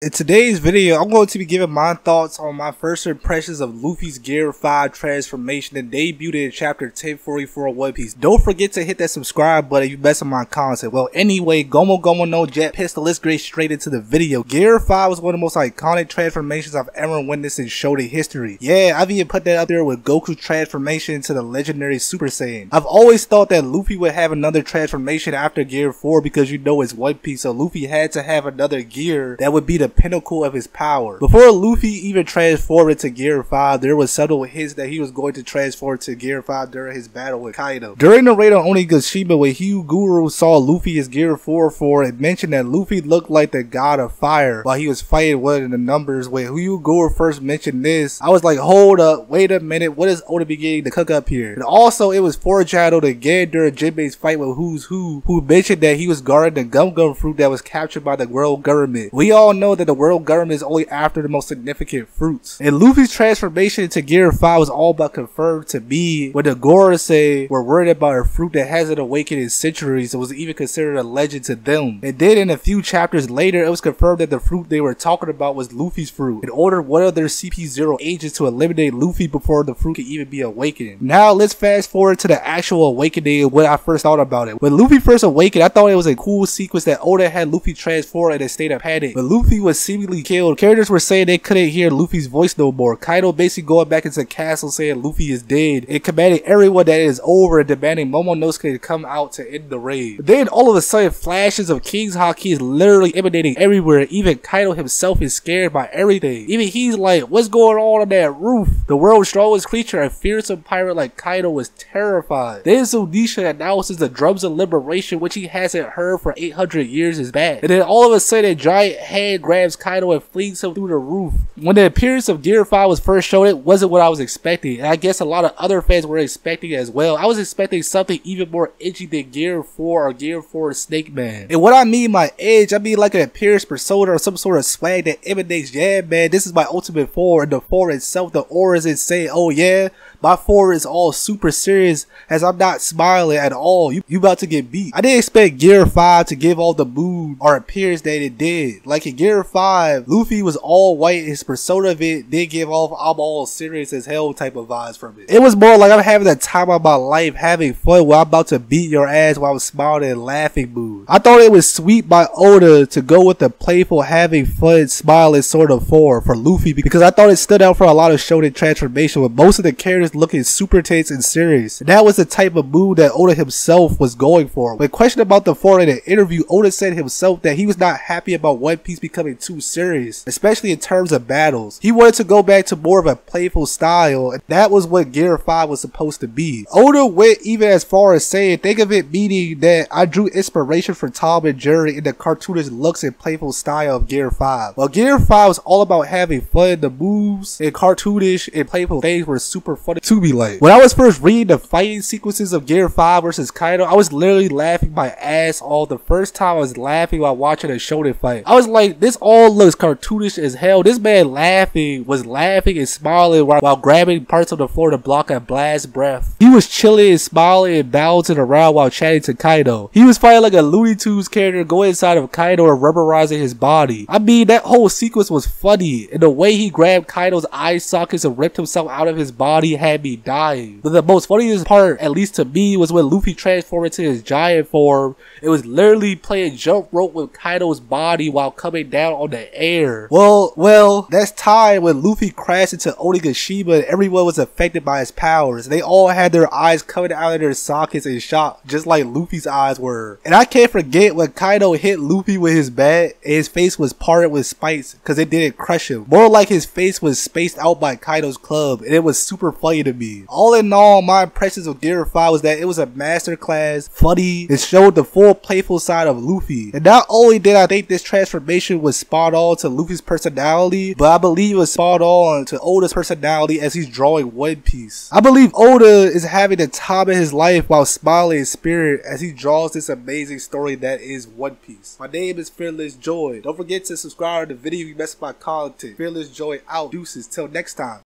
In today's video, I'm going to be giving my thoughts on my first impressions of Luffy's Gear 5 transformation that debuted in chapter 1044 of One Piece. Don't forget to hit that subscribe button if you mess with my content. Well, anyway, Gomo no Jet Pistol, let's get straight into the video. Gear 5 was one of the most iconic transformations I've ever witnessed in shonen history. Yeah, I've even put that up there with Goku's transformation into the legendary Super Saiyan. I've always thought that Luffy would have another transformation after Gear 4 because you know it's One Piece, so Luffy had to have another gear that would be the pinnacle of his power. Before Luffy even transformed into Gear 5, there was subtle hints that he was going to transform to Gear 5 during his battle with Kaido. During the raid on Onigashima, when Hyuga saw Luffy as Gear 4 and mentioned that Luffy looked like the god of fire while he was fighting one of the numbers. When Hyuga first mentioned this, I was like, hold up, wait a minute, what is Oda beginning to cook up here? And also, it was foreshadowed again during Jinbei's fight with Who's Who mentioned that he was guarding the gum fruit that was captured by the world government. We all know that the world government is only after the most significant fruits. And Luffy's transformation into Gear 5 was all but confirmed to be when the Gorosei were worried about a fruit that hasn't awakened in centuries and was even considered a legend to them. And then in a few chapters later, it was confirmed that the fruit they were talking about was Luffy's fruit, and ordered one of their CP0 agents to eliminate Luffy before the fruit could even be awakened. Now let's fast forward to the actual awakening and what I first thought about it. When Luffy first awakened, I thought it was a cool sequence that Oda had Luffy transform in a state of panic. But Luffy was seemingly killed. Characters were saying they couldn't hear Luffy's voice no more. Kaido basically going back into the castle saying Luffy is dead and commanding everyone that it is over and demanding Momonosuke to come out to end the raid. But then all of a sudden flashes of King's Haki is literally emanating everywhere. Even Kaido himself is scared by everything. Even he's like, what's going on that roof? The world's strongest creature, a fearsome pirate like Kaido, was terrified. Then Zunisha announces the drums of liberation, which he hasn't heard for 800 years, is back. And then all of a sudden a giant hand grabs Kaido and flings him through the roof. When the appearance of Gear 5 was first shown, it wasn't what I was expecting, and I guess a lot of other fans were expecting it as well. I was expecting something even more edgy than Gear 4 or Gear 4 Snake Man. And what I mean by edge, I mean like an appearance persona or some sort of swag that emanates, yeah man, this is my ultimate form, and the form itself, the aura is insane. Oh yeah, my form is all super serious as I'm not smiling at all. You about to get beat. I didn't expect Gear 5 to give all the mood or appearance that it did. Like in Gear 5, Luffy was all white, his persona of it did give off I'm all serious as hell type of vibes from it. It was more like I'm having the time of my life, having fun while I'm about to beat your ass while I'm smiling and laughing mood. I thought it was sweet by Oda to go with the playful, having fun, smiling sort of form for Luffy because I thought it stood out for a lot of shonen transformation with most of the characters looking super tense and serious. And that was the type of mood that Oda himself was going for. When questioned about the form in an interview, Oda said himself that he was not happy about One Piece becoming too serious, especially in terms of battles. He wanted to go back to more of a playful style, and that was what Gear 5 was supposed to be. Oda went even as far as saying, think of it meaning that I drew inspiration from Tom and Jerry in the cartoonish looks and playful style of Gear 5. While Gear 5 was all about having fun, the moves and cartoonish and playful things were super funny to me. Like, when I was first reading the fighting sequences of Gear 5 versus Kaido, I was literally laughing my ass off. The first time I was laughing while watching a shonen fight. I was like, this all looks cartoonish as hell. This man was laughing and smiling while grabbing parts of the floor to block a blast breath. He was chilling and smiling and bouncing around while chatting to Kaido. He was fighting like a Looney Tunes character going inside of Kaido and rubberizing his body. I mean, that whole sequence was funny, and the way he grabbed Kaido's eye sockets and ripped himself out of his body had me dying. But the most funniest part, at least to me, was when Luffy transformed into his giant form. It was literally playing jump rope with Kaido's body while coming down on the air. Well, that's time when Luffy crashed into Onigashima and everyone was affected by his powers. They all had their eyes coming out of their sockets in shock, just like Luffy's eyes were. And I can't forget when Kaido hit Luffy with his bat and his face was parted with spikes because it didn't crush him. More like his face was spaced out by Kaido's club, and it was super funny to me. All in all, my impressions of Gear 5 was that it was a masterclass, funny, it showed the full playful side of Luffy. And not only did I think this transformation was spot on to Luffy's personality, but I believe it was spot on to Oda's personality as he's drawing One Piece. I believe Oda is having the time of his life while smiling in spirit as he draws this amazing story that is One Piece. My name is Fearless Joy. Don't forget to subscribe to the video if you mess with my content. Fearless Joy out. Deuces. Till next time.